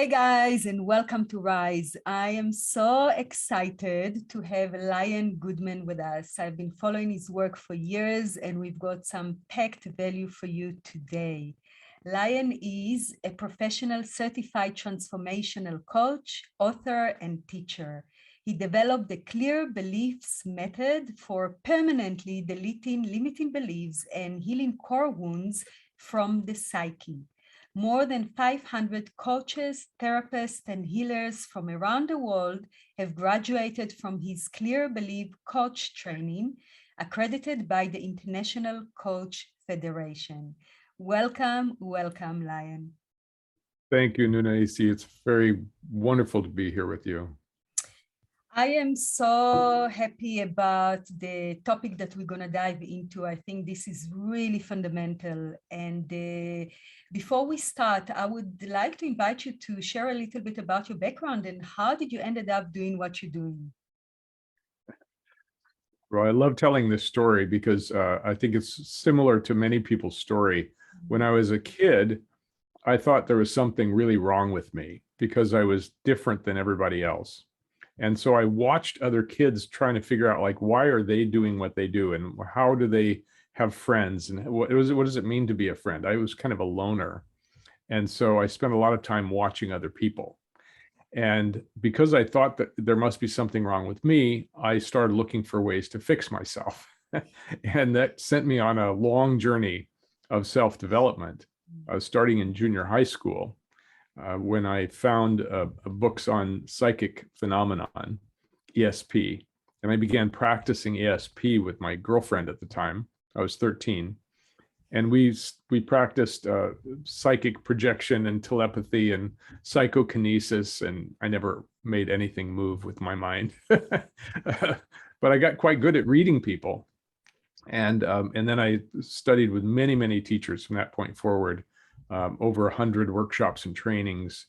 Hey guys, and welcome to Rise. I am so excited to have Lion Goodman with us. I've been following his work for years, and we've got some packed value for you today. Lion is a professional certified transformational coach, author, and teacher. He developed the clear beliefs method for permanently deleting limiting beliefs and healing core wounds from the psyche. More than 500 coaches, therapists, and healers from around the world have graduated from his Clear Belief Coach training, accredited by the International Coach Federation. Welcome, welcome, Lion. Thank you, Nunaisi. It's very wonderful to be here with you. I am so happy about the topic that we're going to dive into. I think this is really fundamental. And before we start, I would like to invite you to share a little bit about your background and how did you ended up doing what you're doing? Well, I love telling this story because I think it's similar to many people's story. When I was a kid, I thought there was something really wrong with me because I was different than everybody else. And so I watched other kids trying to figure out, like, why are they doing what they do and how do they have friends and what does it mean to be a friend? I was kind of a loner. And so I spent a lot of time watching other people. And because I thought that there must be something wrong with me, I started looking for ways to fix myself. And that sent me on a long journey of self-development, starting in junior high school. When I found books on psychic phenomenon, ESP, and I began practicing ESP with my girlfriend at the time. I was 13, and we practiced psychic projection and telepathy and psychokinesis, and I never made anything move with my mind. But I got quite good at reading people, and then I studied with many teachers from that point forward. Over 100 workshops and trainings,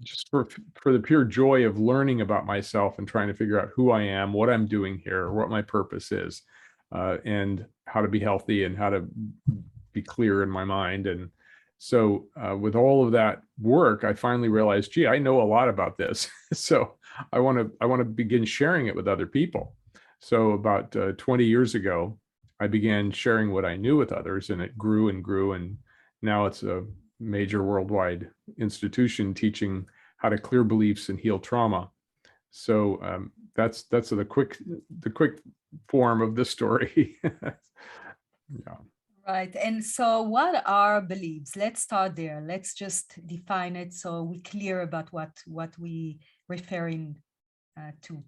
just for the pure joy of learning about myself and trying to figure out who I am, what I'm doing here, what my purpose is, and how to be healthy and how to be clear in my mind. And so with all of that work, I finally realized, gee, I know a lot about this. So I want to begin sharing it with other people. So about 20 years ago, I began sharing what I knew with others, and it grew and grew, and now it's a major worldwide institution teaching how to clear beliefs and heal trauma. So that's the quick form of the story. Yeah. Right. And so what are beliefs? Let's start there. Let's just define it so we're clear about what we referring to.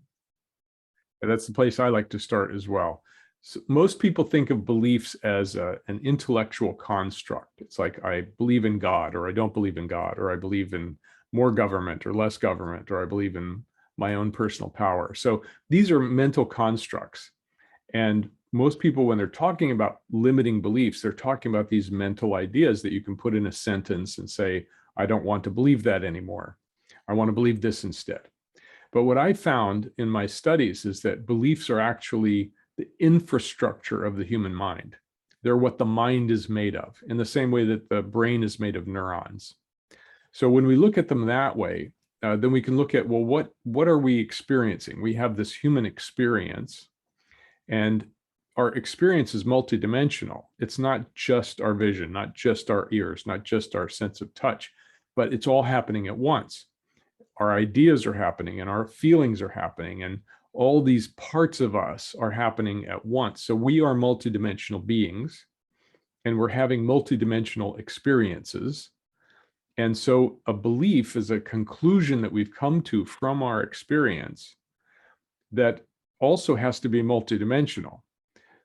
And that's the place I like to start as well. So most people think of beliefs as an intellectual construct. It's like, I believe in God, or I don't believe in God, or I believe in more government or less government, or I believe in my own personal power. So these are mental constructs. And most people, when they're talking about limiting beliefs, they're talking about these mental ideas that you can put in a sentence and say, I don't want to believe that anymore. I want to believe this instead. But what I found in my studies is that beliefs are actually the infrastructure of the human mind. They're what the mind is made of, in the same way that the brain is made of neurons. So when we look at them that way, then we can look at, well, what are we experiencing? We have this human experience, and our experience is multidimensional. It's not just our vision, not just our ears, not just our sense of touch, but it's all happening at once. Our ideas are happening, and our feelings are happening, and all these parts of us are happening at once. So we are multidimensional beings, and we're having multidimensional experiences. And so a belief is a conclusion that we've come to from our experience that also has to be multidimensional.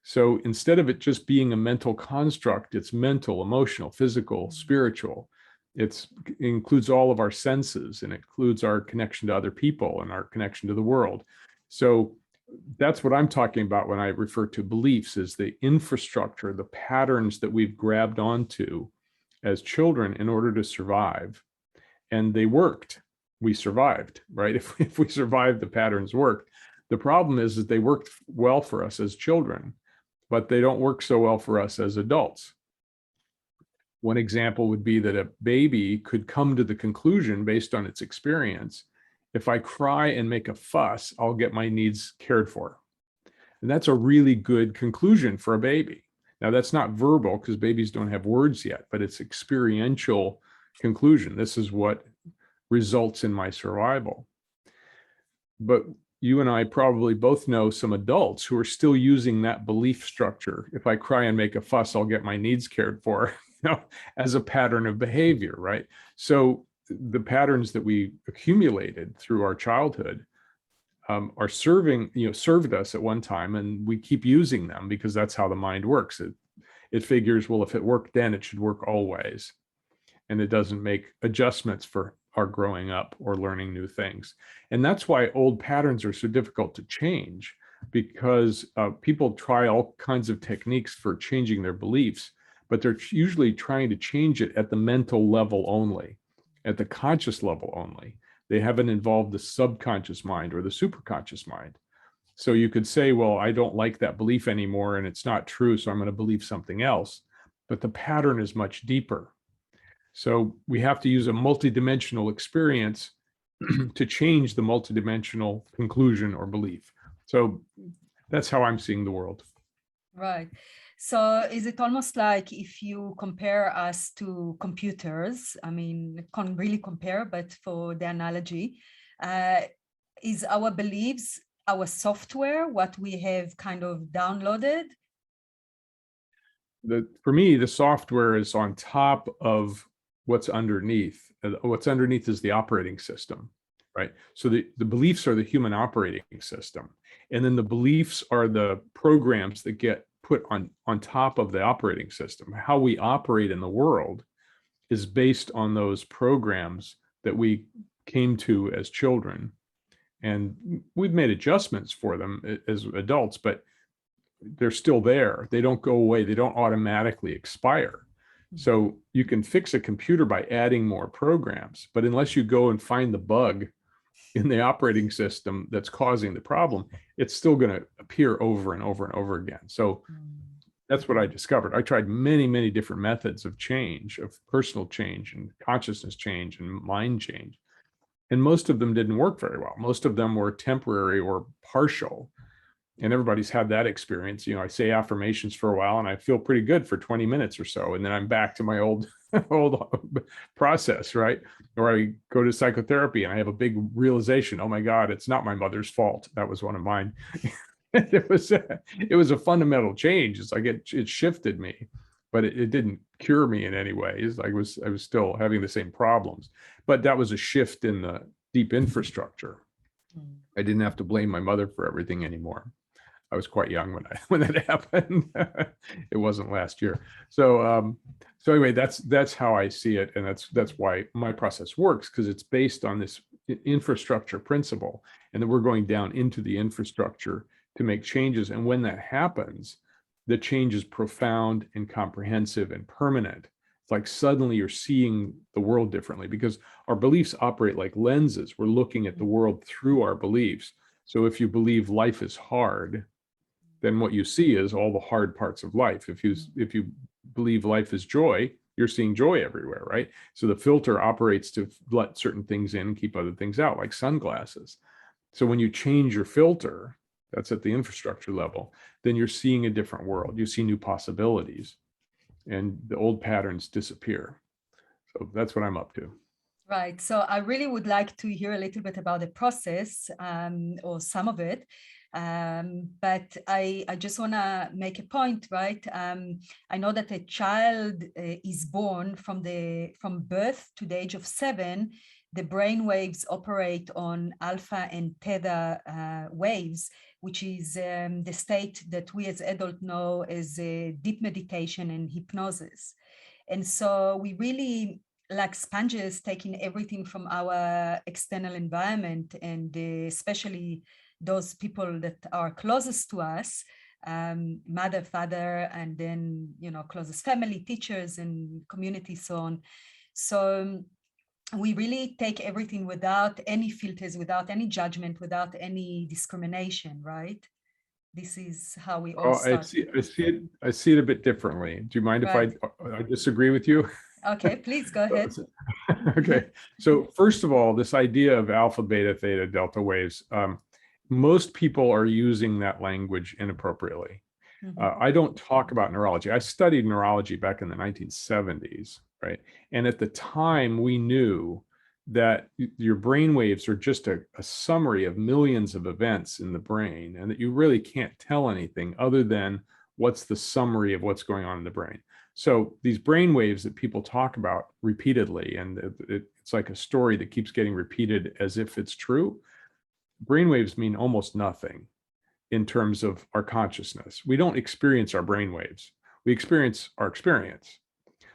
So instead of it just being a mental construct, it's mental, emotional, physical, spiritual. It includes all of our senses, and it includes our connection to other people and our connection to the world. So that's what I'm talking about when I refer to beliefs, is the infrastructure, the patterns that we've grabbed onto as children in order to survive. And they worked. We survived, right? If we survived, the patterns worked. The problem is that they worked well for us as children, but they don't work so well for us as adults. One example would be that a baby could come to the conclusion based on its experience, if I cry and make a fuss, I'll get my needs cared for. And that's a really good conclusion for a baby. Now, that's not verbal because babies don't have words yet, but it's experiential conclusion. This is what results in my survival. But you and I probably both know some adults who are still using that belief structure. If I cry and make a fuss, I'll get my needs cared for, as a pattern of behavior, right? So the patterns that we accumulated through our childhood are served us at one time, and we keep using them because that's how the mind works. It figures, well, if it worked then, it should work always. And it doesn't make adjustments for our growing up or learning new things. And that's why old patterns are so difficult to change, because people try all kinds of techniques for changing their beliefs, but they're usually trying to change it at the mental level only, at the conscious level only. They haven't involved the subconscious mind or the superconscious mind. So you could say, well, I don't like that belief anymore and it's not true, so I'm going to believe something else. But the pattern is much deeper. So we have to use a multidimensional experience to change the multidimensional conclusion or belief. So that's how I'm seeing the world. Right. So is it almost like if you compare us to computers, I mean, can't really compare, but for the analogy, is our beliefs, our software, what we have kind of downloaded? For me, the software is on top of what's underneath. What's underneath is the operating system, right? So the beliefs are the human operating system. And then the beliefs are the programs that get put on top of the operating system. How we operate in the world is based on those programs that we came to as children. And we've made adjustments for them as adults, but they're still there. They don't go away. They don't automatically expire. So you can fix a computer by adding more programs, but unless you go and find the bug in the operating system that's causing the problem, it's still going to appear over and over and over again. So that's what I discovered. I tried many, many different methods of change, of personal change and consciousness change and mind change. And most of them didn't work very well. Most of them were temporary or partial. And everybody's had that experience. I say affirmations for a while and I feel pretty good for 20 minutes or so. And then I'm back to my old process, right? Or I go to psychotherapy and I have a big realization, oh my God, it's not my mother's fault. That was one of mine. It was a fundamental change. It's like it shifted me, but it didn't cure me in any way. It's like I was still having the same problems, but that was a shift in the deep infrastructure. I didn't have to blame my mother for everything anymore. I was quite young when that happened. It wasn't last year. So anyway, that's how I see it, and that's why my process works, because it's based on this infrastructure principle, and then we're going down into the infrastructure to make changes. And when that happens, the change is profound and comprehensive and permanent. It's like suddenly you're seeing the world differently, because our beliefs operate like lenses. We're looking at the world through our beliefs. So if you believe life is hard, then what you see is all the hard parts of life. If you believe life is joy, you're seeing joy everywhere, right? So the filter operates to let certain things in and keep other things out, like sunglasses. So when you change your filter, that's at the infrastructure level, then you're seeing a different world. You see new possibilities, and the old patterns disappear. So that's what I'm up to. Right. So I really would like to hear a little bit about the process, or some of it. But I just want to make a point, right? I know that a child is born from birth to the age of 7. The brain waves operate on alpha and theta waves, which is the state that we as adults know as deep meditation and hypnosis. And so we really, like sponges, taking everything from our external environment, and especially those people that are closest to us, mother, father, and then, closest family, teachers, and community, so on. So we really take everything without any filters, without any judgment, without any discrimination, right? this is how we all Oh, start. I see it a bit differently. Do you mind if Right. I disagree with you? Okay, please go ahead. Okay. So first of all, this idea of alpha, beta, theta, delta waves, most people are using that language inappropriately. Mhm. I don't talk about neurology. I studied neurology back in the 1970s, right? And at the time, we knew that your brain waves are just a summary of millions of events in the brain, and that you really can't tell anything other than what's the summary of what's going on in the brain. So these brain waves that people talk about repeatedly, and it's like a story that keeps getting repeated as if it's true. Brain waves mean almost nothing in terms of our consciousness. We don't experience our brain waves. We experience our experience.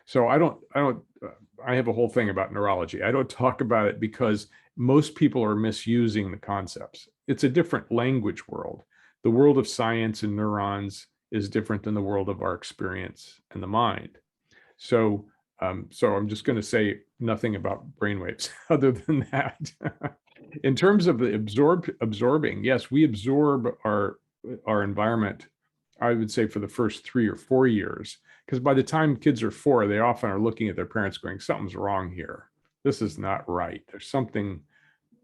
So I have a whole thing about neurology. I don't talk about it because most people are misusing the concepts. It's a different language world. The world of science and neurons is different than the world of our experience and the mind. So, so I'm just going to say nothing about brainwaves other than that. In terms of the absorbing, yes, we absorb our environment, I would say, for the first 3 or 4 years, because by the time kids are 4, they often are looking at their parents going, something's wrong here. This is not right. There's something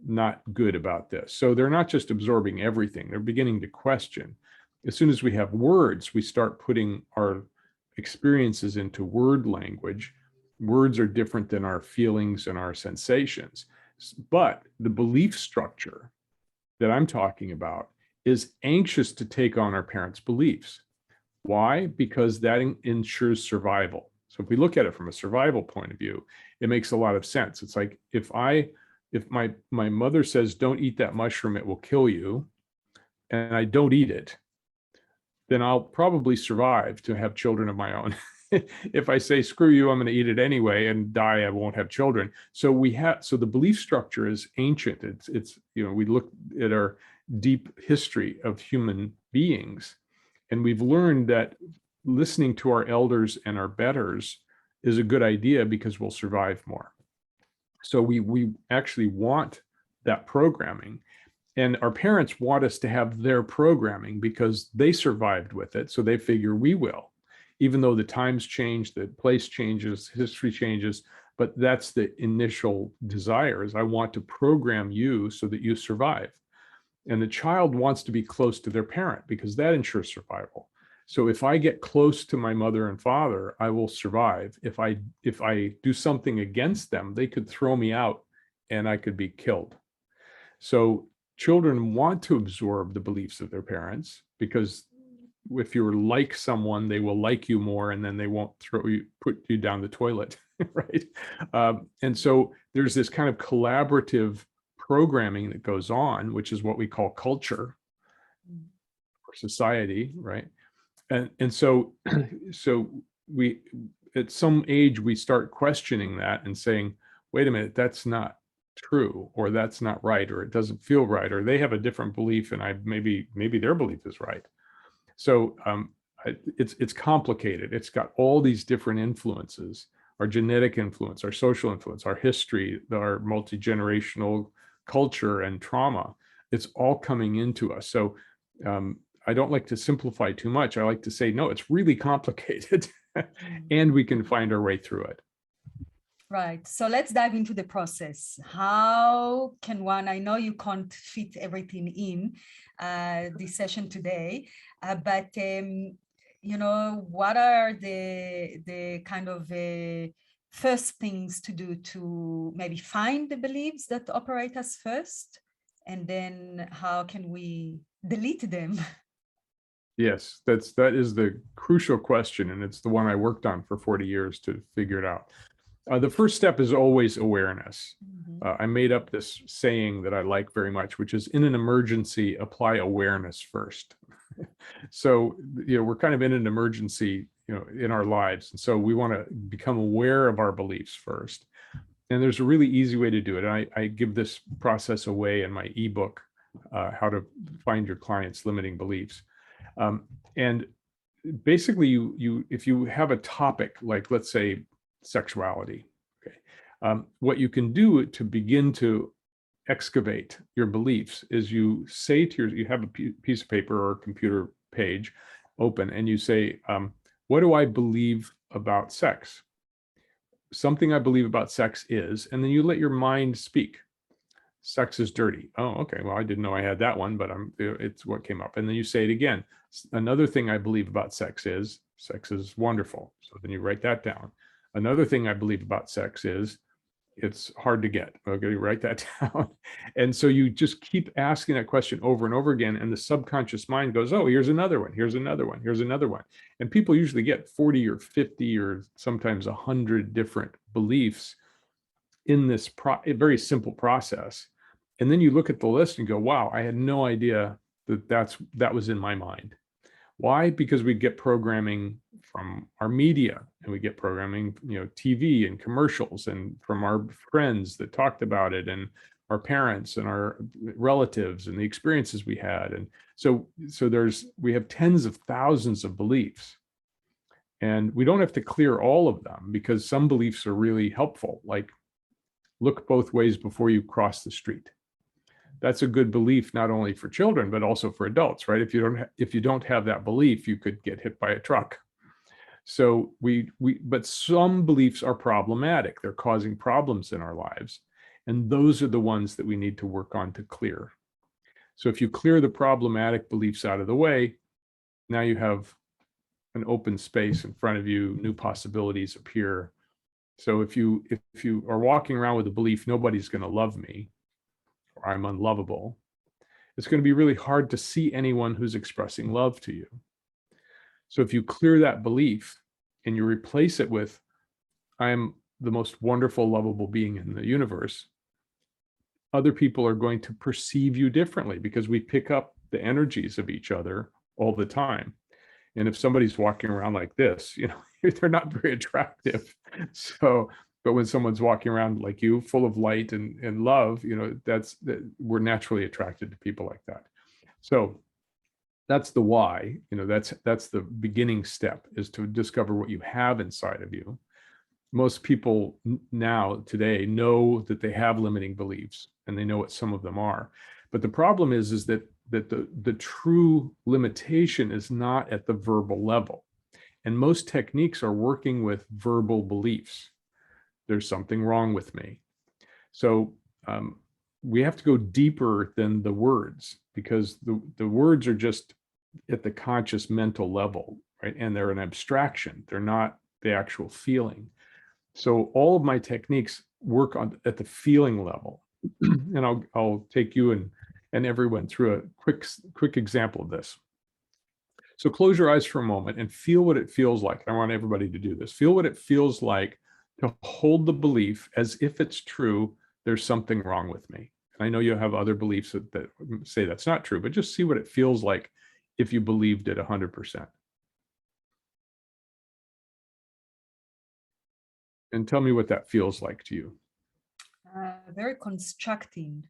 not good about this. So they're not just absorbing everything, they're beginning to question. As soon as we have words, we start putting our experiences into word language. Words are different than our feelings and our sensations. But the belief structure that I'm talking about is anxious to take on our parents' beliefs. Why? Because that ensures survival. So if we look at it from a survival point of view, it makes a lot of sense. It's like if my mother says, don't eat that mushroom, it will kill you, and I don't eat it, then I'll probably survive to have children of my own. If I say, screw you, I'm going to eat it anyway and die, I won't have children. So the belief structure is ancient. It's we look at our deep history of human beings, and we've learned that listening to our elders and our betters is a good idea because we'll survive more. So we actually want that programming. And our parents want us to have their programming because they survived with it. So they figure we will, even though the times change, the place changes, history changes. But that's the initial desire, is I want to program you so that you survive. And the child wants to be close to their parent because that ensures survival. So if I get close to my mother and father, I will survive. If I do something against them, they could throw me out and I could be killed. So children want to absorb the beliefs of their parents because if you're like someone, they will like you more, and then they won't put you down the toilet, right? And so there's this kind of collaborative programming that goes on, which is what we call culture or society, right? And so we, at some age, we start questioning that and saying, wait a minute, that's not true, or that's not right, or it doesn't feel right, or they have a different belief and maybe their belief is right. So it's complicated. It's got all these different influences: our genetic influence, our social influence, our history, our multi-generational culture and trauma. It's all coming into us. So I don't like to simplify too much. I like to say, no, it's really complicated and we can find our way through it. Right. So let's dive into the process. How can one, I know you can't fit everything in this session today, but what are the kind of first things to do to maybe find the beliefs that operate us first, and then how can we delete them? Yes, that is the crucial question, and it's the one I worked on for 40 years to figure it out. The first step is always awareness. I made up this saying that I like very much, which is, in an emergency, apply awareness first. So, we're kind of in an emergency, in our lives. And so we want to become aware of our beliefs first. And there's a really easy way to do it. And I give this process away in my ebook, How to Find Your Clients' Limiting Beliefs. And basically, if you have a topic, like, let's say, sexuality, okay, what you can do to begin to excavate your beliefs is you say to you have a piece of paper or a computer page open, and you say, what do I believe about sex? Something I believe about sex is, and then you let your mind speak. Sex is dirty. Oh, okay. Well, I didn't know I had that one, but it's what came up. And then you say it again. Another thing I believe about sex is wonderful. So then you write that down. Another thing I believe about sex is it's hard to get. Okay, write that down. And so you just keep asking that question over and over again. And the subconscious mind goes, oh, here's another one. Here's another one. Here's another one. And people usually get 40 or 50 or sometimes 100 different beliefs in this very simple process. And then you look at the list and go, wow, I had no idea that was in my mind. Why? Because we get programming from our media, and we get programming, TV and commercials, and from our friends that talked about it, and our parents and our relatives and the experiences we had. And so we have tens of thousands of beliefs, and we don't have to clear all of them, because some beliefs are really helpful, like look both ways before you cross the street. That's a good belief, not only for children, but also for adults, right? If you don't have that belief, you could get hit by a truck. So but some beliefs are problematic. They're causing problems in our lives. And those are the ones that we need to work on to clear. So if you clear the problematic beliefs out of the way, now you have an open space in front of you, new possibilities appear. So if you are walking around with the belief, nobody's going to love me, or I'm unlovable, it's going to be really hard to see anyone who's expressing love to you. So if you clear that belief and you replace it with, I am the most wonderful, lovable being in the universe, other people are going to perceive you differently, because we pick up the energies of each other all the time. And if somebody's walking around like this, they're not very attractive. So, but when someone's walking around like you, full of light and love, we're naturally attracted to people like that. So that's the why. That's the beginning step, is to discover what you have inside of you. Most people today know that they have limiting beliefs, and they know what some of them are. But the problem is that the true limitation is not at the verbal level. And most techniques are working with verbal beliefs. There's something wrong with me. So we have to go deeper than the words, because the words are just at the conscious mental level, right? And they're an abstraction. They're not the actual feeling. So all of my techniques work at the feeling level. And I'll take you and everyone through a quick example of this. So close your eyes for a moment and feel what it feels like. I want everybody to do this. Feel what it feels like to hold the belief as if it's true, there's something wrong with me. And I know you have other beliefs that say that's not true, but just see what it feels like if you believed it 100%. And tell me what that feels like to you. Very constructing.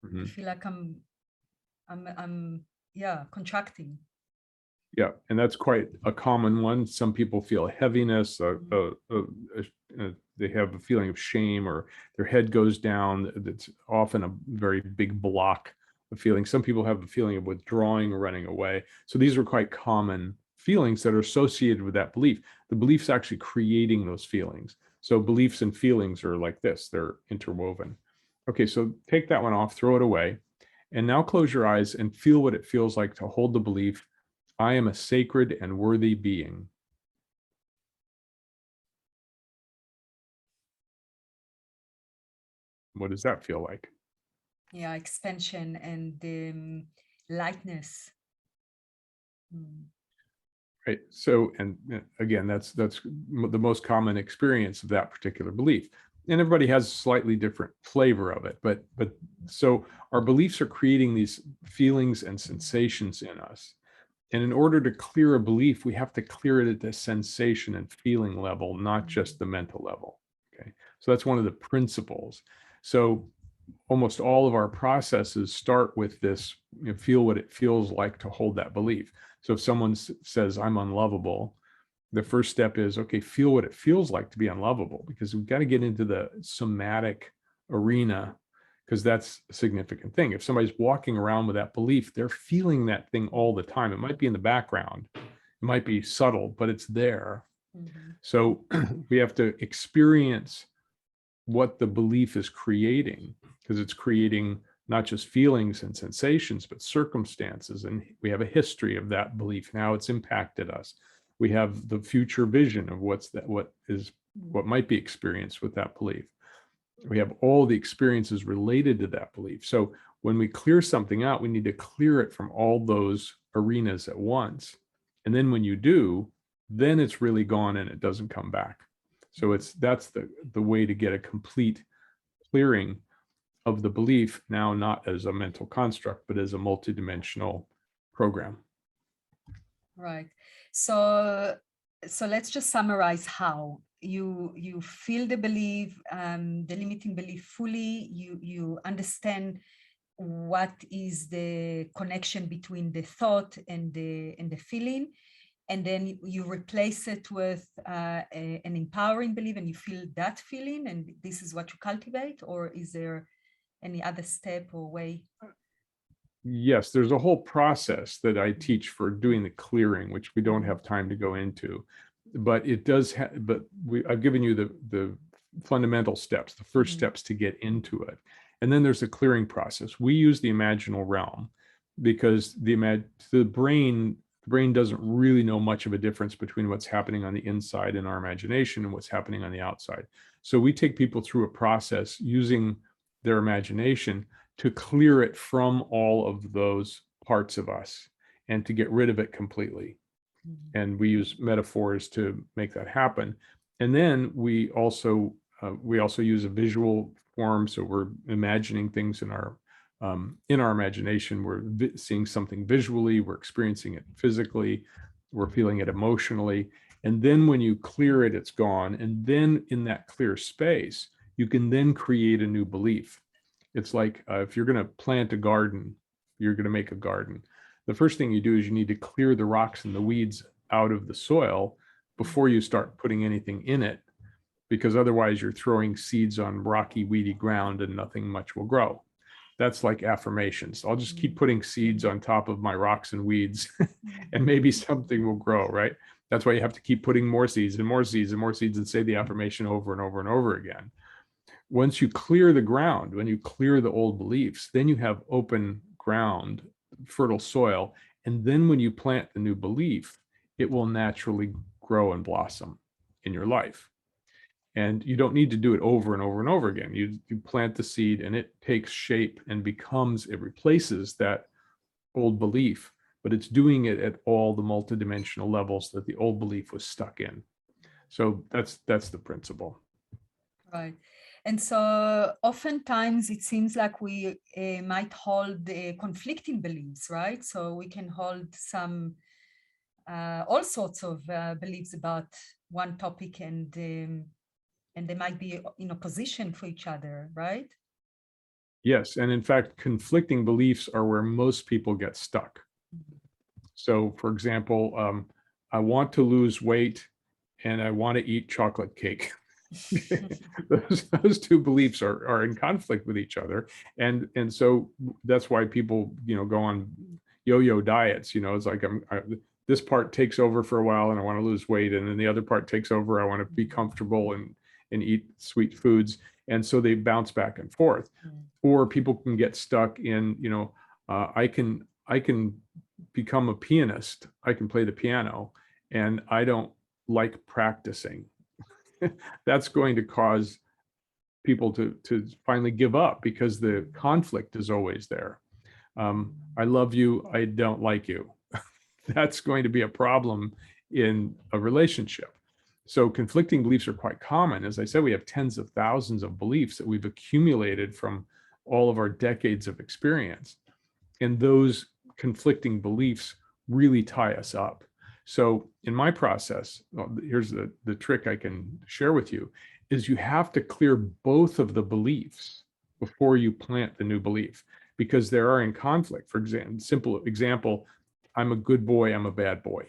Mm-hmm. I feel like I'm contracting. Yeah, and that's quite a common one. Some people feel heaviness, they have a feeling of shame, or their head goes down. That's often a very big block of feeling. Some people have a feeling of withdrawing or running away. So these are quite common feelings that are associated with that belief. The belief's actually creating those feelings. So beliefs and feelings are like this, they're interwoven. Okay, so take that one off, throw it away. And now close your eyes and feel what it feels like to hold the belief, I am a sacred and worthy being. What does that feel like? Yeah, expansion and lightness. Right. So, and again, that's the most common experience of that particular belief. And everybody has a slightly different flavor of it. But so our beliefs are creating these feelings and sensations in us. And in order to clear a belief, we have to clear it at the sensation and feeling level, not just the mental level. Okay. So that's one of the principles. So almost all of our processes start with this, feel what it feels like to hold that belief. So if someone says, I'm unlovable, the first step is, okay, feel what it feels like to be unlovable, because we've got to get into the somatic arena because that's a significant thing. If somebody's walking around with that belief, they're feeling that thing all the time. It might be in the background, it might be subtle, but it's there. So we have to experience what the belief is creating, because it's creating not just feelings and sensations, but circumstances. And we have a history of that belief and how it's impacted us. We have the future vision of what might be experienced with that belief. We have all the experiences related to that belief. So when we clear something out, we need to clear it from all those arenas at once. And then when you do, then it's really gone and it doesn't come back. So that's the way to get a complete clearing of the belief, now not as a mental construct, but as a multidimensional program. Right. So let's just summarize how you feel the belief, the limiting belief fully. You understand what is the connection between the thought and the feeling, and then you replace it with an empowering belief, and you feel that feeling, and this is what you cultivate. Or is there any other step or way? Yes, there's a whole process that I teach for doing the clearing, which we don't have time to go into, but it does. I've given you the fundamental steps, the first steps to get into it, and then there's a clearing process. We use the imaginal realm because the brain doesn't really know much of a difference between what's happening on the inside in our imagination and what's happening on the outside. So we take people through a process using their imagination to clear it from all of those parts of us and to get rid of it completely. And we use metaphors to make that happen. And then we also use a visual form. So we're imagining things in our imagination. We're seeing something visually, we're experiencing it physically, we're feeling it emotionally. And then when you clear it, it's gone. And then in that clear space, you can then create a new belief. It's like if you're going to plant a garden, you're going to make a garden. The first thing you do is you need to clear the rocks and the weeds out of the soil before you start putting anything in it, because otherwise you're throwing seeds on rocky, weedy ground and nothing much will grow. That's like affirmations. I'll just keep putting seeds on top of my rocks and weeds and maybe something will grow, right? That's why you have to keep putting more seeds and more seeds and more seeds and say the affirmation over and over and over again. Once you clear the ground, when you clear the old beliefs, then you have open ground, fertile soil. And then when you plant the new belief, it will naturally grow and blossom in your life. And you don't need to do it over and over and over again. You plant the seed and it takes shape and it replaces that old belief, but it's doing it at all the multidimensional levels that the old belief was stuck in. So that's the principle. Right. And so oftentimes it seems like we might hold conflicting beliefs, right? So we can hold all sorts of beliefs about one topic, and they might be in opposition for each other, right? Yes, and in fact, conflicting beliefs are where most people get stuck. So for example, I want to lose weight and I want to eat chocolate cake. those two beliefs are in conflict with each other, and so that's why people go on yo-yo diets. It's like this part takes over for a while and I want to lose weight, and then the other part takes over, I want to be comfortable and eat sweet foods, and so they bounce back and forth. Or people can get stuck in I can become a pianist, I can play the piano, and I don't like practicing. That's going to cause people to finally give up because the conflict is always there. I love you, I don't like you. That's going to be a problem in a relationship. So conflicting beliefs are quite common. As I said, we have tens of thousands of beliefs that we've accumulated from all of our decades of experience. And those conflicting beliefs really tie us up. So in my process, here's the trick I can share with you, is you have to clear both of the beliefs before you plant the new belief, because they are in conflict. For example, simple example, I'm a good boy, I'm a bad boy.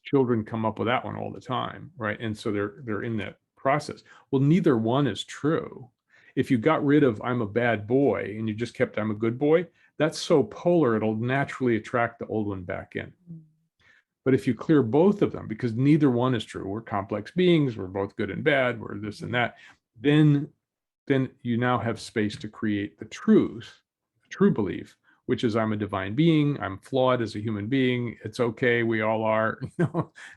Children come up with that one all the time, right? And so they're in that process. Well, neither one is true. If you got rid of I'm a bad boy and you just kept I'm a good boy, that's so polar, it'll naturally attract the old one back in. But if you clear both of them, because neither one is true, we're complex beings, we're both good and bad, we're this and that, then you now have space to create the truth, true belief, which is I'm a divine being, I'm flawed as a human being, it's okay, we all are.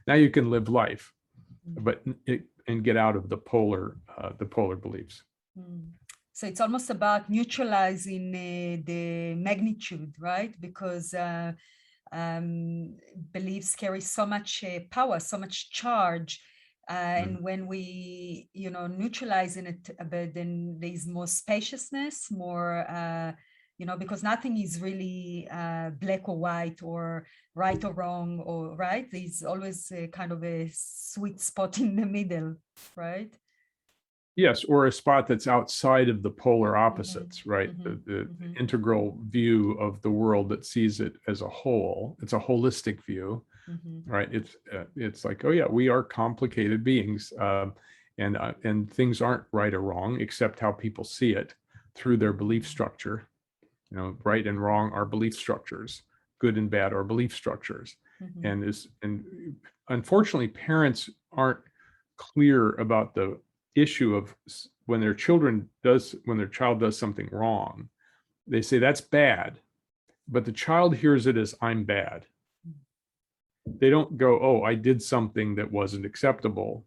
Now you can live life, but and get out of the polar beliefs. So it's almost about neutralizing the magnitude, right? Because beliefs carry so much power, so much charge. And when we, neutralizing it a bit, then there's more spaciousness, more, because nothing is really black or white or right or wrong or right. There's always kind of a sweet spot in the middle, right? Yes, or a spot that's outside of the polar opposites, right? The integral view of the world that sees it as a whole. It's a holistic view, right? It's like, oh yeah, we are complicated beings, and things aren't right or wrong except how people see it through their belief structure. Right and wrong are belief structures. Good and bad are belief structures, and unfortunately, parents aren't clear about the issue of when their child does something wrong, they say that's bad, but the child hears it as I'm bad. They don't go, oh, I did something that wasn't acceptable.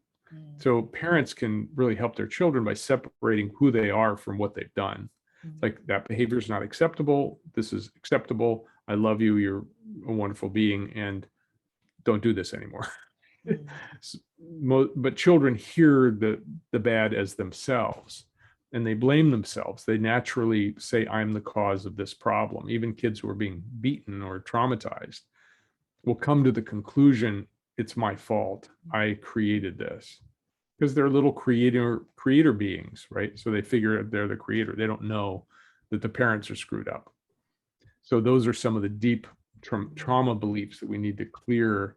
So parents can really help their children by separating who they are from what they've done. Like, that behavior is not acceptable, this is acceptable, I love you, you're a wonderful being, and don't do this anymore. But children hear the bad as themselves, and they blame themselves. They naturally say, I'm the cause of this problem. Even kids who are being beaten or traumatized will come to the conclusion, it's my fault, I created this, because they're little creator beings, right? So they figure they're the creator. They don't know that the parents are screwed up. So those are some of the deep trauma beliefs that we need to clear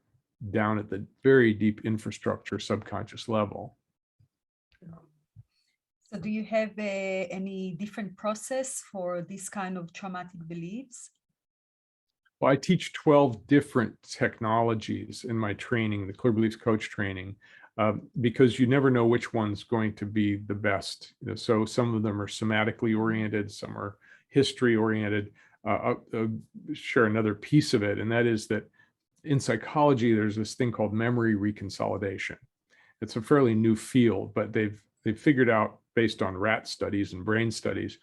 down at the very deep infrastructure subconscious level. So do you have any different process for this kind of traumatic beliefs? Well, I teach 12 different technologies in my training, the Clear Beliefs Coach training, because you never know which one's going to be the best. So some of them are somatically oriented, some are history oriented. I'll share another piece of it, and that is that in psychology, there's this thing called memory reconsolidation. It's a fairly new field, but they've figured out, based on rat studies and brain studies,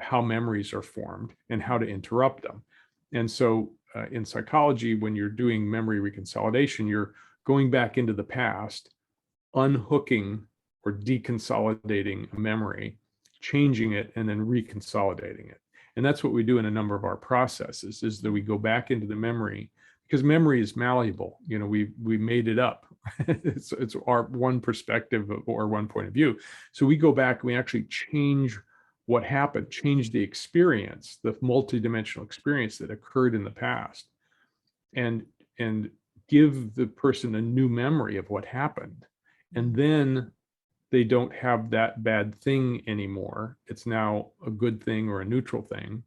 how memories are formed and how to interrupt them. And so in psychology, when you're doing memory reconsolidation, you're going back into the past, unhooking or deconsolidating a memory, changing it, and then reconsolidating it. And that's what we do in a number of our processes, is that we go back into the memory, because memory is malleable. We made it up. it's our one perspective or one point of view. So we go back and we actually change what happened, change the experience, the multidimensional experience that occurred in the past, and give the person a new memory of what happened. And then they don't have that bad thing anymore. It's now a good thing or a neutral thing.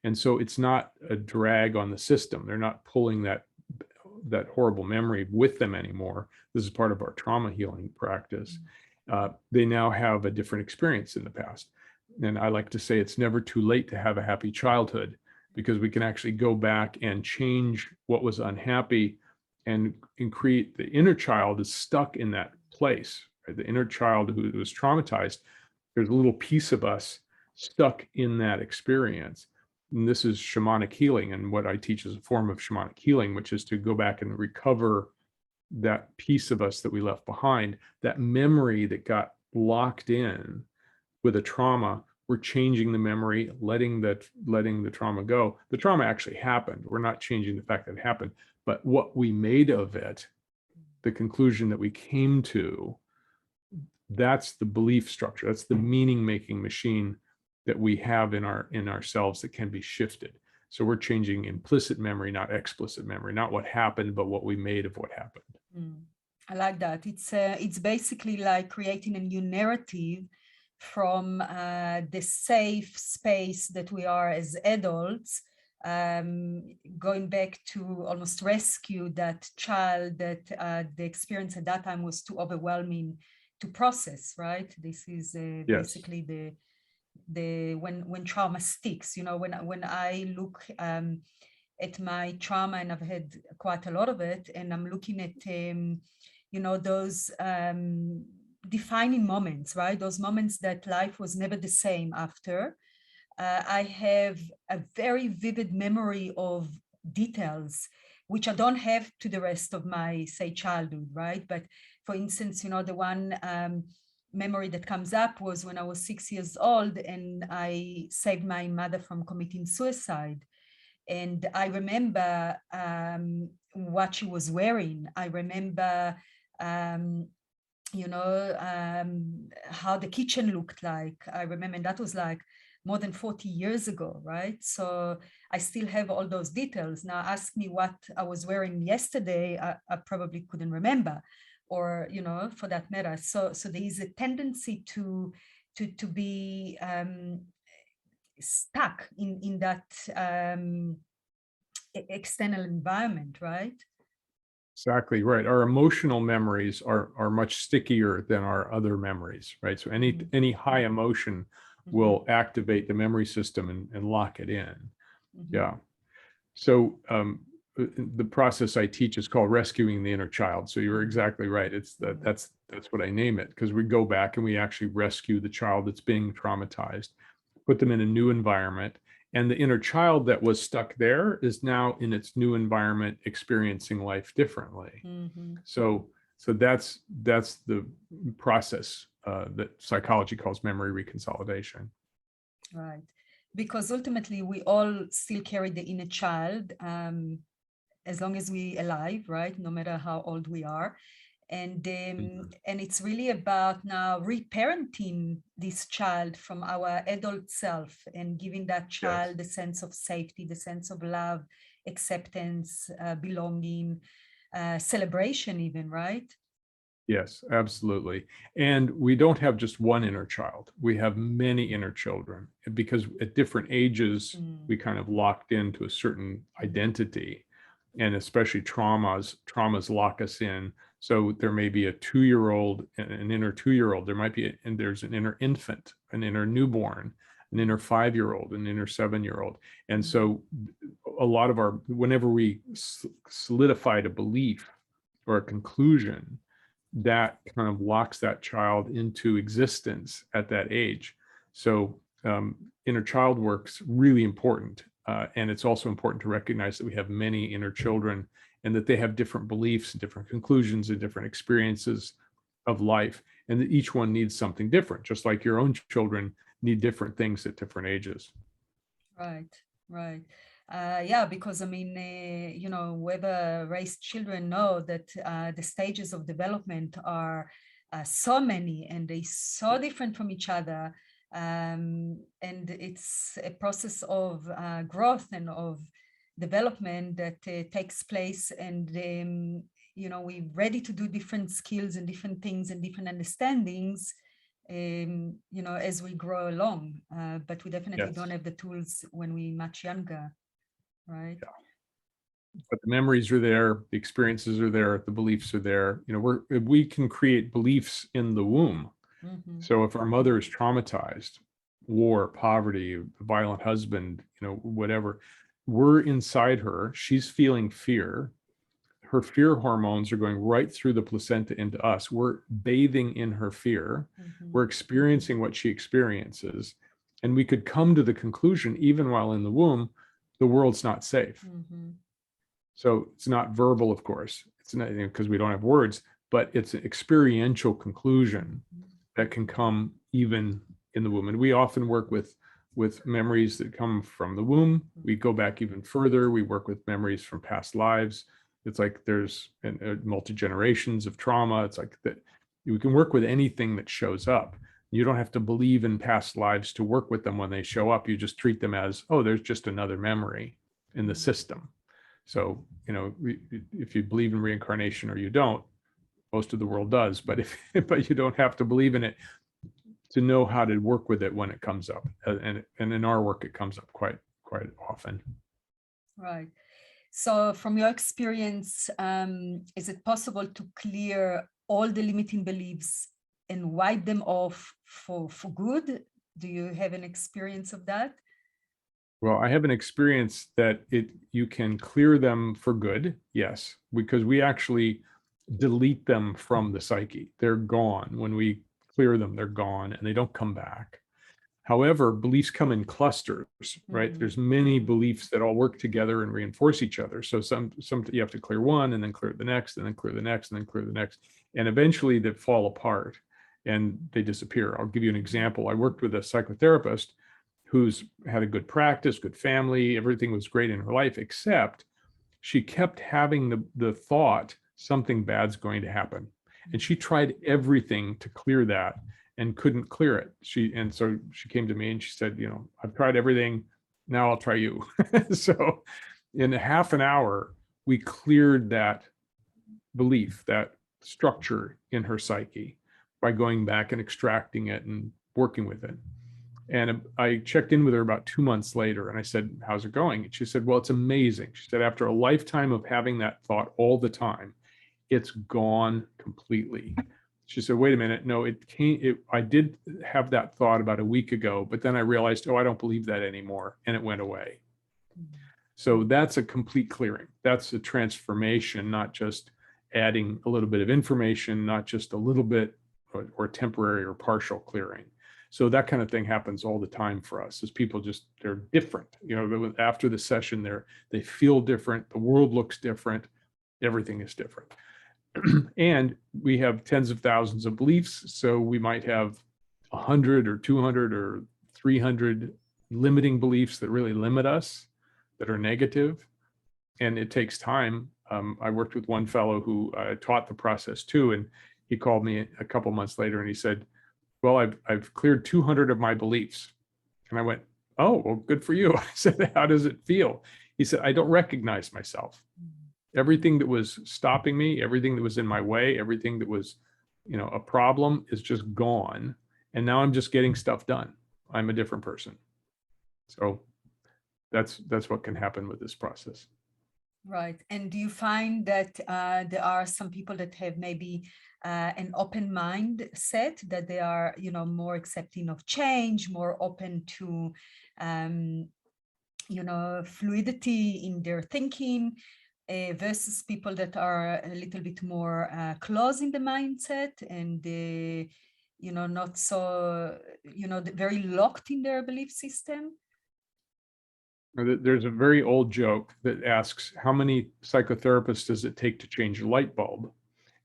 And so it's not a drag on the system. They're not pulling that horrible memory with them anymore. This is part of our trauma healing practice. They now have a different experience in the past. And I like to say it's never too late to have a happy childhood, because we can actually go back and change what was unhappy and create. The inner child is stuck in that place, right? The inner child who was traumatized, there's a little piece of us stuck in that experience. And this is shamanic healing. And what I teach is a form of shamanic healing, which is to go back and recover that piece of us that we left behind, that memory that got locked in with a trauma. We're changing the memory, letting the trauma go. The trauma actually happened. We're not changing the fact that it happened, but what we made of it, the conclusion that we came to, that's the belief structure. That's the meaning-making machine that we have in ourselves that can be shifted. So we're changing implicit memory, not explicit memory, not what happened, but what we made of what happened. I like that. It's basically like creating a new narrative from the safe space that we are as adults, going back to almost rescue that child that the experience at that time was too overwhelming to process, right? This is basically the when trauma sticks. You know, when I look at my trauma, and I've had quite a lot of it, and I'm looking at you know, those defining moments, right? Those moments that life was never the same after. I have a very vivid memory of details, which I don't have to the rest of my, say, childhood, right? But for instance, you know, the one memory that comes up was when I was 6 years old and I saved my mother from committing suicide. And I remember what she was wearing. I remember you know, how the kitchen looked like. I remember, and that was like more than 40 years ago, right? So I still have all those details. Now ask me what I was wearing yesterday, I probably couldn't remember, or, you know, for that matter. So there is a tendency to be stuck in that external environment, right? Exactly right. Our emotional memories are much stickier than our other memories, right? So any high emotion will activate the memory system and lock it in. Yeah. So the process I teach is called rescuing the inner child. So you're exactly right. It's that's what I name it, because we go back and we actually rescue the child that's being traumatized, put them in a new environment. And the inner child that was stuck there is now in its new environment experiencing life differently. So that's the process that psychology calls memory reconsolidation. Right. Because ultimately we all still carry the inner child as long as we're alive, right? No matter how old we are. And it's really about now reparenting this child from our adult self and giving that child the sense of safety, the sense of love, acceptance, belonging, celebration even, right? Yes, absolutely. And we don't have just one inner child. We have many inner children, because at different ages, we kind of locked into a certain identity, and especially traumas lock us in. So there may be a 2-year-old, an inner 2-year-old. There might be, and there's an inner infant, an inner newborn, an inner 5-year-old, an inner 7-year-old. And so a lot of whenever we solidified a belief or a conclusion, that kind of locks that child into existence at that age. So inner child work's really important. And it's also important to recognize that we have many inner children, and that they have different beliefs and different conclusions and different experiences of life, and that each one needs something different, just like your own children need different things at different ages. Right, right. Yeah, because I mean, you know, whoever raised children know that the stages of development are so many, and they're so different from each other. And it's a process of growth and of development that takes place. And, you know, we're ready to do different skills and different things and different understandings, you know, as we grow along, but we definitely don't have the tools when we're much younger, right? But the memories are there, the experiences are there, the beliefs are there. You know, we can create beliefs in the womb. So if our mother is traumatized, war, poverty, a violent husband, you know, whatever, we're inside her, she's feeling fear. Her fear hormones are going right through the placenta into us. We're bathing in her fear. We're experiencing what she experiences. And we could come to the conclusion, even while in the womb, the world's not safe. So it's not verbal, of course. It's not, because we don't have words, but it's an experiential conclusion that can come even in the womb. And we often work with memories that come from the womb. We go back even further. We work with memories from past lives. It's like there's multi-generations of trauma. It's like that you can work with anything that shows up. You don't have to believe in past lives to work with them when they show up. You just treat them as, oh, there's just another memory in the system. So, you know, if you believe in reincarnation or you don't, most of the world does, but but you don't have to believe in it. to know how to work with it when it comes up. And in our work, it comes up quite often. Right. So from your experience, is it possible to clear all the limiting beliefs and wipe them off for good? Do you have an experience of that? Well, I have an experience that you can clear them for good, yes, because we actually delete them from the psyche. They're gone. When we clear them, they're gone and they don't come back. However, beliefs come in clusters, right? Mhm. There's many beliefs that all work together and reinforce each other. So some you have to clear one and then clear the next and then clear the next and then clear the next. And eventually they fall apart and they disappear. I'll give you an example. I worked with a psychotherapist who's had a good practice, good family, everything was great in her life, except she kept having the thought something bad's going to happen. And she tried everything to clear that and couldn't clear it. So she came to me and she said, I've tried everything. Now I'll try you. So in half an hour, we cleared that belief, that structure in her psyche by going back and extracting it and working with it. And I checked in with her about 2 months later and I said, how's it going? And she said, well, it's amazing. She said, after a lifetime of having that thought all the time, it's gone completely. She said, wait a minute. No, I did have that thought about a week ago, but then I realized, I don't believe that anymore. And it went away. So that's a complete clearing. That's a transformation, not just adding a little bit of information, not just a little bit or temporary or partial clearing. So that kind of thing happens all the time for us as people they're different. After the session, they feel different. The world looks different. Everything is different. And we have tens of thousands of beliefs. So we might have 100 or 200 or 300 limiting beliefs that really limit us, that are negative. And it takes time. I worked with one fellow who taught the process too. And he called me a couple months later and he said, well, I've cleared 200 of my beliefs. And I went, oh, well, good for you. I said, how does it feel? He said, I don't recognize myself. Everything that was stopping me, everything that was in my way, everything that was, a problem is just gone. And now I'm just getting stuff done. I'm a different person. So that's what can happen with this process. Right. And do you find that there are some people that have maybe an open mindset, that they are, more accepting of change, more open to, fluidity in their thinking, versus people that are a little bit more closed in the mindset and, not so, very locked in their belief system? There's a very old joke that asks, how many psychotherapists does it take to change a light bulb?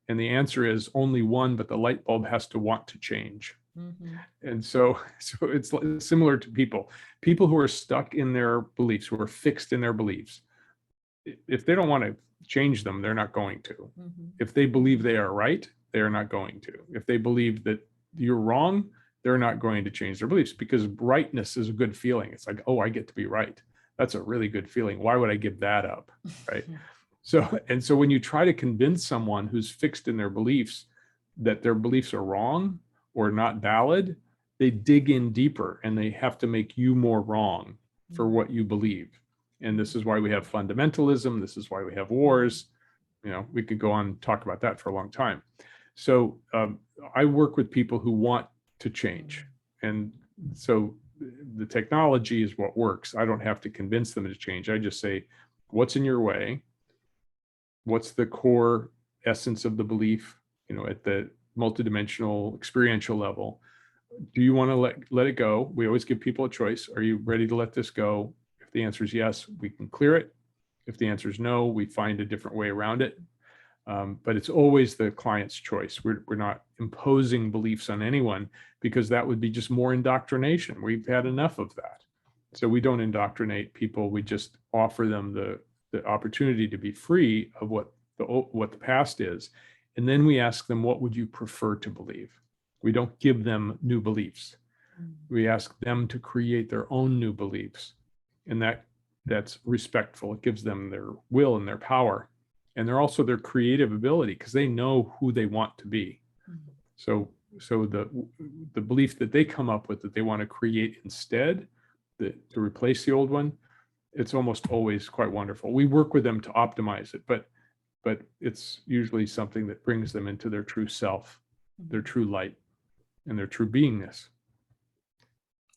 And the answer is only one, but the light bulb has to want to change. Mm-hmm. And so it's similar to people who are stuck in their beliefs, who are fixed in their beliefs. If they don't want to change them, they're not going to. Mm-hmm. If they believe they are right, they are not going to. If they believe that you're wrong, they're not going to change their beliefs, because rightness is a good feeling. It's like, oh, I get to be right. That's a really good feeling. Why would I give that up? Right. So when you try to convince someone who's fixed in their beliefs that their beliefs are wrong or not valid, they dig in deeper and they have to make you more wrong for what you believe. And this is why we have fundamentalism. This is why we have wars. We could go on and talk about that for a long time. So I work with people who want to change. And so the technology is what works. I don't have to convince them to change. I just say, what's in your way? What's the core essence of the belief, at the multidimensional experiential level? Do you want to let it go? We always give people a choice. Are you ready to let this go? If the answer is yes, we can clear it. If the answer is no, we find a different way around it. But it's always the client's choice. We're not imposing beliefs on anyone, because that would be just more indoctrination. We've had enough of that. So we don't indoctrinate people. We just offer them the opportunity to be free of what the past is. And then we ask them, what would you prefer to believe? We don't give them new beliefs. We ask them to create their own new beliefs. And that's respectful. It gives them their will and their power. And they're also their creative ability, because they know who they want to be. So so the belief that they come up with that they want to create instead, to replace the old one, it's almost always quite wonderful. We work with them to optimize it, but it's usually something that brings them into their true self, their true light, and their true beingness.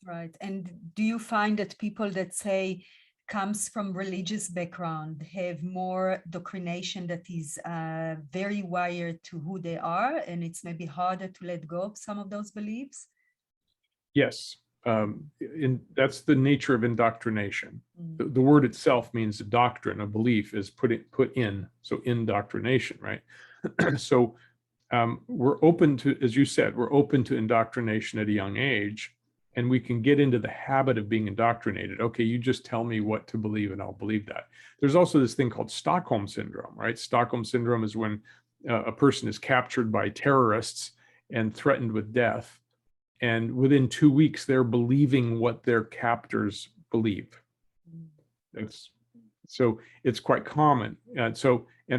Right. And do you find that people that say comes from religious background have more indoctrination that is very wired to who they are, and it's maybe harder to let go of some of those beliefs? Yes, that's the nature of indoctrination. The word itself means a doctrine, a belief is put in, so indoctrination, right? So we're open to, as you said, we're open to indoctrination at a young age, and we can get into the habit of being indoctrinated. Okay, you just tell me what to believe and I'll believe that. There's also this thing called Stockholm Syndrome, right? Stockholm Syndrome is when a person is captured by terrorists and threatened with death. And within 2 weeks, they're believing what their captors believe. So it's quite common. And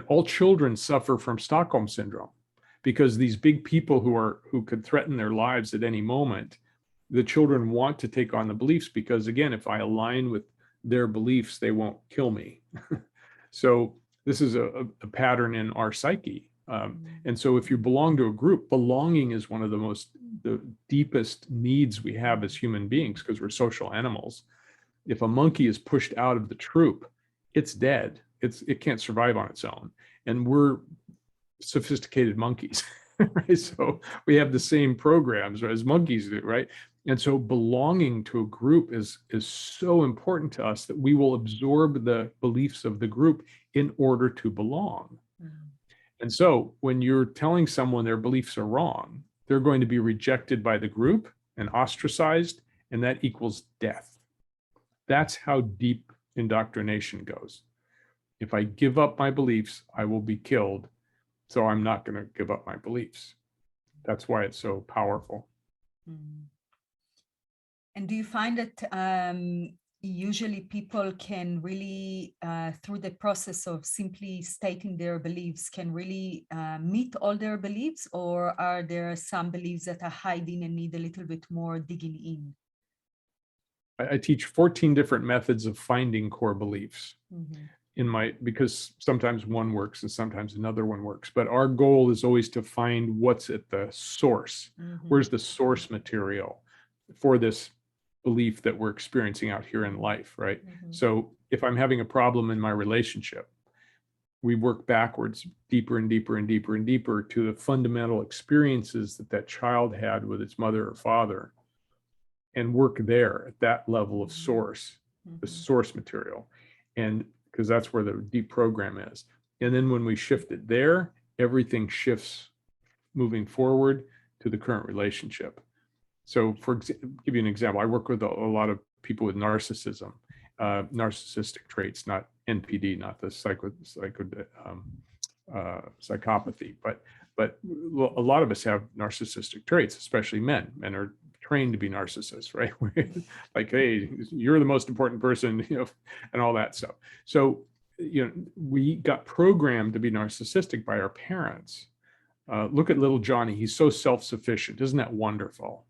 all children suffer from Stockholm Syndrome, because these big people who could threaten their lives at any moment, the children want to take on the beliefs, because again, if I align with their beliefs, they won't kill me. So this is a pattern in our psyche. And so if you belong to a group, belonging is one of the deepest needs we have as human beings, because we're social animals. If a monkey is pushed out of the troop, it's dead. It can't survive on its own. And we're sophisticated monkeys, right? So we have the same programs as monkeys do, right? And so belonging to a group is so important to us that we will absorb the beliefs of the group in order to belong. And so when you're telling someone their beliefs are wrong, they're going to be rejected by the group and ostracized, and that equals death. That's how deep indoctrination goes. If I give up my beliefs, I will be killed. So I'm not going to give up my beliefs. That's why it's so powerful. And do you find that usually people can really, through the process of simply stating their beliefs, can really meet all their beliefs, or are there some beliefs that are hiding and need a little bit more digging in? I teach 14 different methods of finding core beliefs because sometimes one works and sometimes another one works. But our goal is always to find what's at the source. Where's the source material for this belief that we're experiencing out here in life, right? So if I'm having a problem in my relationship, we work backwards, deeper and deeper and deeper and deeper to the fundamental experiences that child had with its mother or father, and work there at that level of source, the source material. And because that's where the deep program is. And then when we shift it there, everything shifts moving forward to the current relationship. So give you an example, I work with a lot of people with narcissism, narcissistic traits, not NPD, not the psychopathy, but a lot of us have narcissistic traits, especially men. Men are trained to be narcissists, right? Like, hey, you're the most important person, and all that stuff. So, we got programmed to be narcissistic by our parents. Look at little Johnny. He's so self-sufficient. Isn't that wonderful?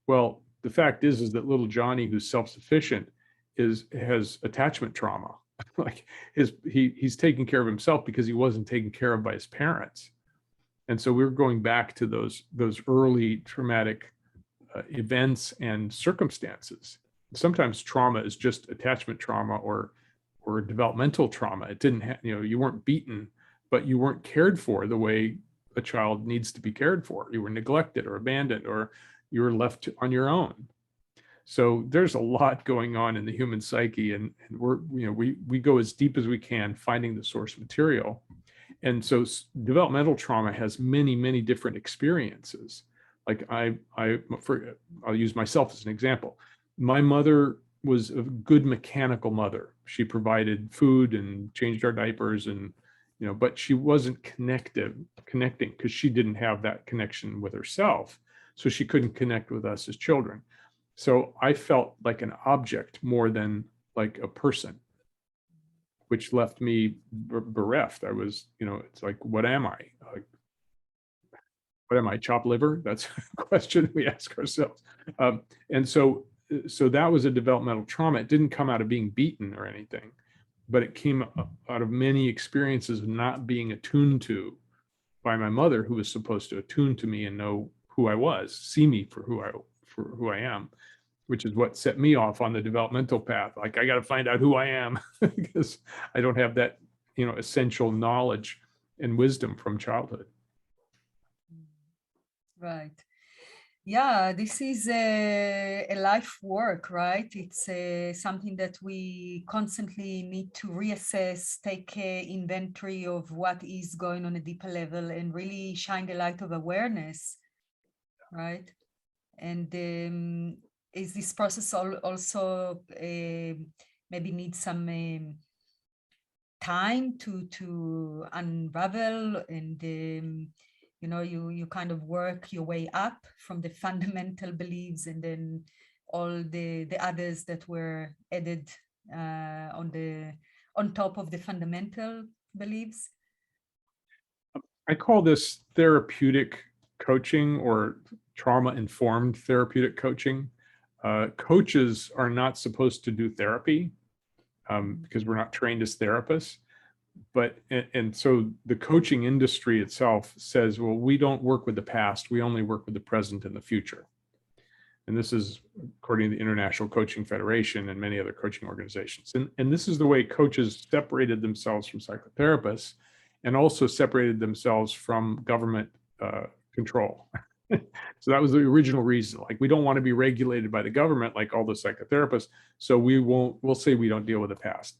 Well, the fact is that little Johnny, who's self-sufficient, has attachment trauma. Like he's taking care of himself because he wasn't taken care of by his parents. And so we're going back to those early traumatic events and circumstances. Sometimes trauma is just attachment trauma or developmental trauma. It didn't you weren't beaten, but you weren't cared for the way a child needs to be cared for. You were neglected or abandoned, or you were left on your own. So there's a lot going on in the human psyche, and we go as deep as we can finding the source material. And so developmental trauma has many, many different experiences. Like I'll use myself as an example. My mother was a good mechanical mother. She provided food and changed our diapers, and but she wasn't connecting because she didn't have that connection with herself. So she couldn't connect with us as children. So I felt like an object more than like a person, which left me bereft. I was, it's like, what am I? Like, what am I, chopped liver? That's a question we ask ourselves. And so that was a developmental trauma. It didn't come out of being beaten or anything, but it came out of many experiences of not being attuned to by my mother, who was supposed to attune to me and know who I was, see me for who I am, which is what set me off on the developmental path. Like, I got to find out who I am because I don't have that, essential knowledge and wisdom from childhood. Right. Yeah, this is a life work, right? It's something that we constantly need to reassess, take inventory of what is going on a deeper level, and really shine the light of awareness, right? And is this process also maybe needs some time to unravel, and you kind of work your way up from the fundamental beliefs, and then all the others that were added on top of the fundamental beliefs? I call this therapeutic coaching, or trauma-informed therapeutic coaching. Coaches are not supposed to do therapy because we're not trained as therapists. And so the coaching industry itself says, well, we don't work with the past, we only work with the present and the future. And this is according to the International Coaching Federation and many other coaching organizations. And this is the way coaches separated themselves from psychotherapists, and also separated themselves from government control. So that was the original reason. Like, we don't want to be regulated by the government like all the psychotherapists, so we'll say we don't deal with the past.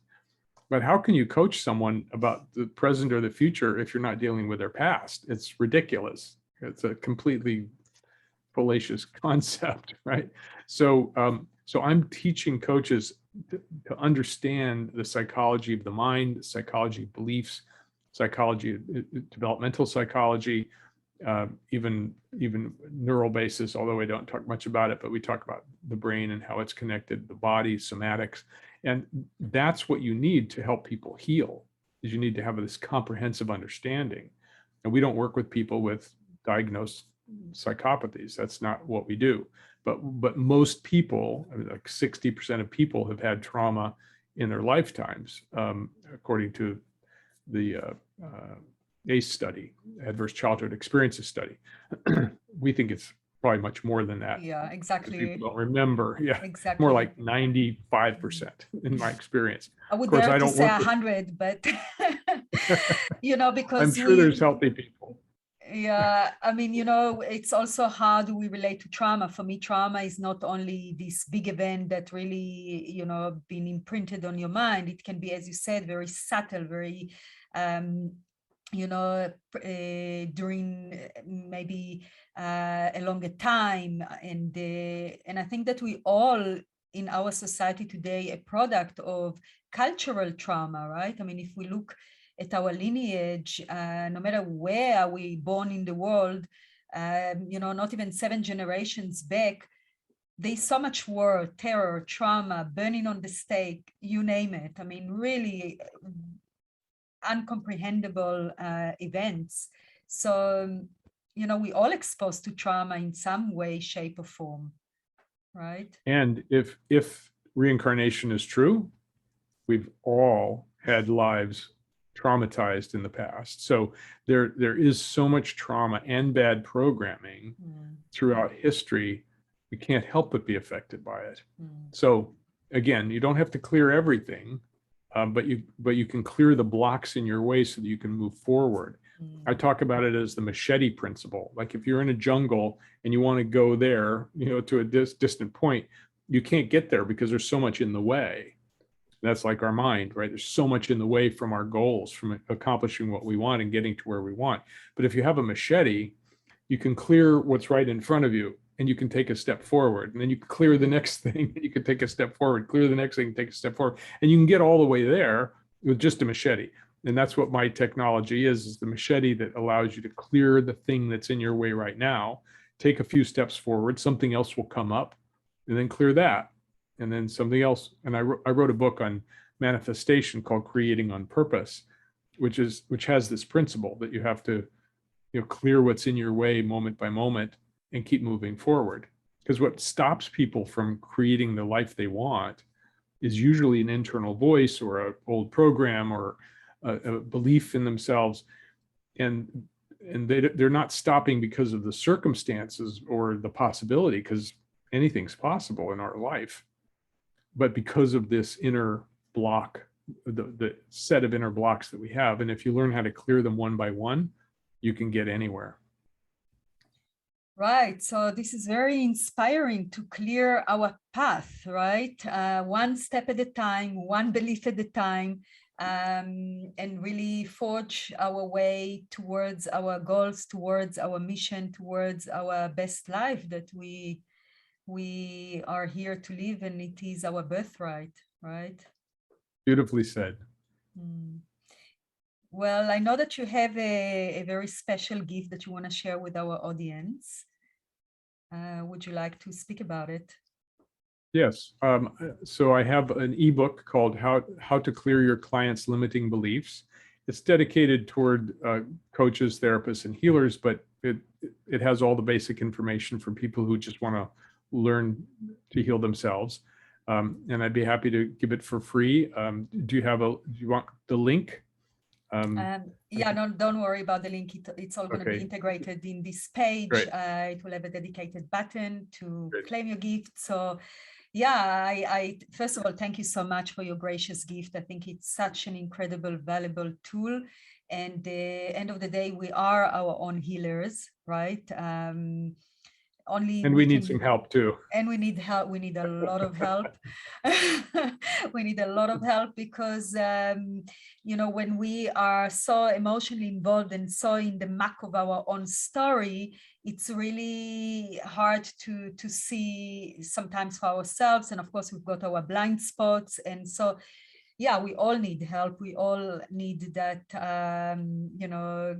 But how can you coach someone about the present or the future if you're not dealing with their past? It's ridiculous. It's a completely fallacious concept, right? So I'm teaching coaches to understand the psychology of the mind, psychology of beliefs, psychology, developmental psychology, even neural basis, although I don't talk much about it, but we talk about the brain and how it's connected, the body, somatics. And that's what you need to help people heal, is you need to have this comprehensive understanding. And we don't work with people with diagnosed psychopathies. That's not what we do. But most people, I mean, like 60% of people have had trauma in their lifetimes, according to the ACE study, Adverse Childhood Experiences Study. We think it's probably much more than that. Yeah, exactly. People don't remember. Yeah, exactly. More like 95% in my experience. I would dare to say 100, but because I'm sure there's healthy people. Yeah, I mean, it's also how do we relate to trauma? For me, trauma is not only this big event that really, been imprinted on your mind. It can be, as you said, very subtle, very, during maybe a longer time. And I think that we all in our society today, a product of cultural trauma, right? I mean, if we look at our lineage, no matter where we born in the world, not even 7 generations back, there's so much war, terror, trauma, burning on the stake, you name it. I mean, really uncomprehendable events. So, we all exposed to trauma in some way, shape, or form, right? And if reincarnation is true, we've all had lives traumatized in the past. So there is so much trauma and bad programming throughout history. We can't help but be affected by it. So again, you don't have to clear everything, but you can clear the blocks in your way so that you can move forward. I talk about it as the Machete Principle. Like, if you're in a jungle and you want to go there, to a distant point, you can't get there because there's so much in the way. That's like our mind, right? There's so much in the way from our goals, from accomplishing what we want and getting to where we want. But if you have a machete, you can clear what's right in front of you, and you can take a step forward. And then you can clear the next thing, and you can take a step forward, clear the next thing, take a step forward. And you can get all the way there with just a machete. And that's what my technology is the machete that allows you to clear the thing that's in your way right now, take a few steps forward, something else will come up, and then clear that. And then something else. And I wrote a book on manifestation called Creating on Purpose, which has this principle that you have to clear what's in your way moment by moment and keep moving forward. Because what stops people from creating the life they want is usually an internal voice or an old program or a belief in themselves. And they're not stopping because of the circumstances or the possibility, because anything's possible in our life, but because of this inner block, the set of inner blocks that we have. And if you learn how to clear them one by one, you can get anywhere. Right. So this is very inspiring to clear our path, right? One step at a time, one belief at a time, and really forge our way towards our goals, towards our mission, towards our best life that we are here to live, and it is our birthright, right? Beautifully said. Mm. Well, I know that you have a very special gift that you want to share with our audience. Would you like to speak about it? Yes. So I have an ebook called How to Clear Your Clients' Limiting Beliefs. It's dedicated toward coaches, therapists, and healers, but it has all the basic information for people who just want to learn to heal themselves. And I'd be happy to give it for free. Do you want the link? Yeah, no, don't worry about the link. It's all going to be Okay. integrated in this page. Great. It will have a dedicated button to Great. claim your gift. So yeah, I first of all, thank you so much for your gracious gift. I think it's such an incredible, valuable tool. And at the end of the day, we are our own healers, right? Only And we need some help too. And we need help. We need a lot of help. We need a lot of help because, when we are so emotionally involved and so in the muck of our own story, it's really hard to see sometimes for ourselves. And of course, we've got our blind spots. And so, yeah, we all need help. We all need that,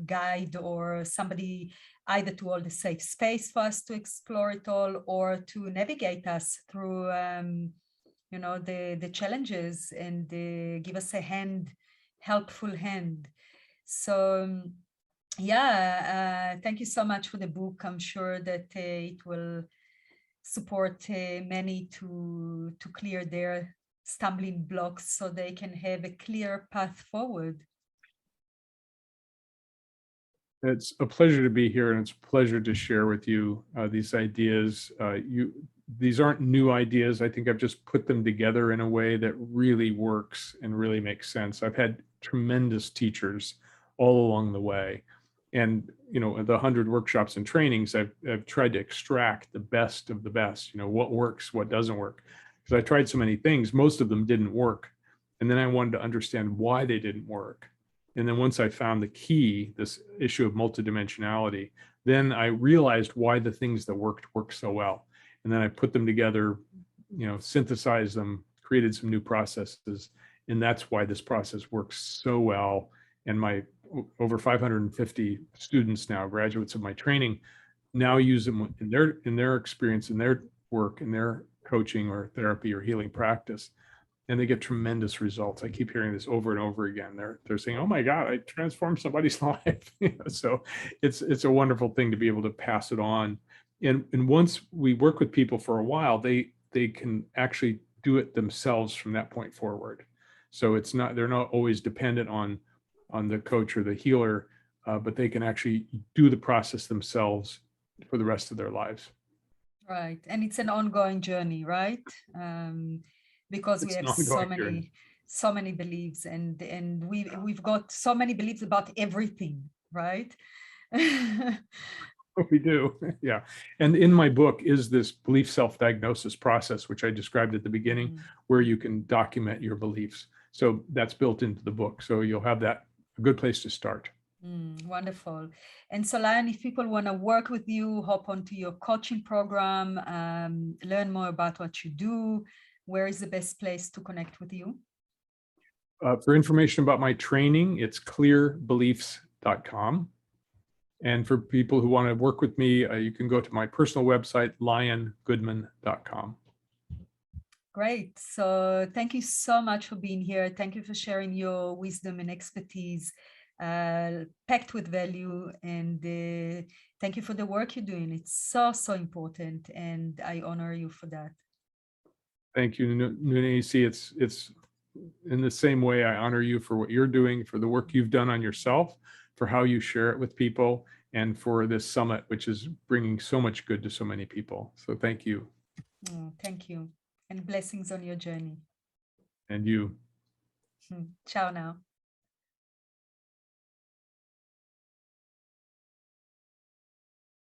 guide or somebody either to hold a safe space for us to explore it all or to navigate us through, the challenges and give us a helpful hand. So, thank you so much for the book. I'm sure that it will support many to clear their stumbling blocks so they can have a clear path forward. It's a pleasure to be here, and it's a pleasure to share with you these ideas. These aren't new ideas. I think I've just put them together in a way that really works and really makes sense. I've had tremendous teachers all along the way. And, the 100 workshops and trainings, I've tried to extract the best of the best, what works, what doesn't work. Because I tried so many things, most of them didn't work. And then I wanted to understand why they didn't work. And then once I found the key, this issue of multidimensionality, then I realized why the things that worked so well. And then I put them together, synthesized them, created some new processes. And that's why this process works so well. And my over 550 students now, graduates of my training, now use them in their experience, in their work, in their coaching or therapy or healing practice. And they get tremendous results. I keep hearing this over and over again. They're saying, "Oh my God, I transformed somebody's life." So it's a wonderful thing to be able to pass it on. And once we work with people for a while, they can actually do it themselves from that point forward. So they're not always dependent on the coach or the healer, but they can actually do the process themselves for the rest of their lives. Right, and it's an ongoing journey, right? Because we have so many beliefs, and we've got so many beliefs about everything, right? We do, yeah. And in my book is this belief self-diagnosis process, which I described at the beginning, where you can document your beliefs. So that's built into the book. So you'll have a good place to start. Wonderful. And so, Lion, if people want to work with you, hop onto your coaching program, learn more about what you do, where is the best place to connect with you? For information about my training, it's clearbeliefs.com. And for people who want to work with me, you can go to my personal website, liongoodman.com. Great. So thank you so much for being here. Thank you for sharing your wisdom and expertise packed with value. And thank you for the work you're doing. It's so, so important. And I honor you for that. Thank you, Nune. See, it's in the same way I honor you for what you're doing, for the work you've done on yourself, for how you share it with people, and for this summit, which is bringing so much good to so many people. So thank you. Oh, thank you. And blessings on your journey. And you. Ciao now.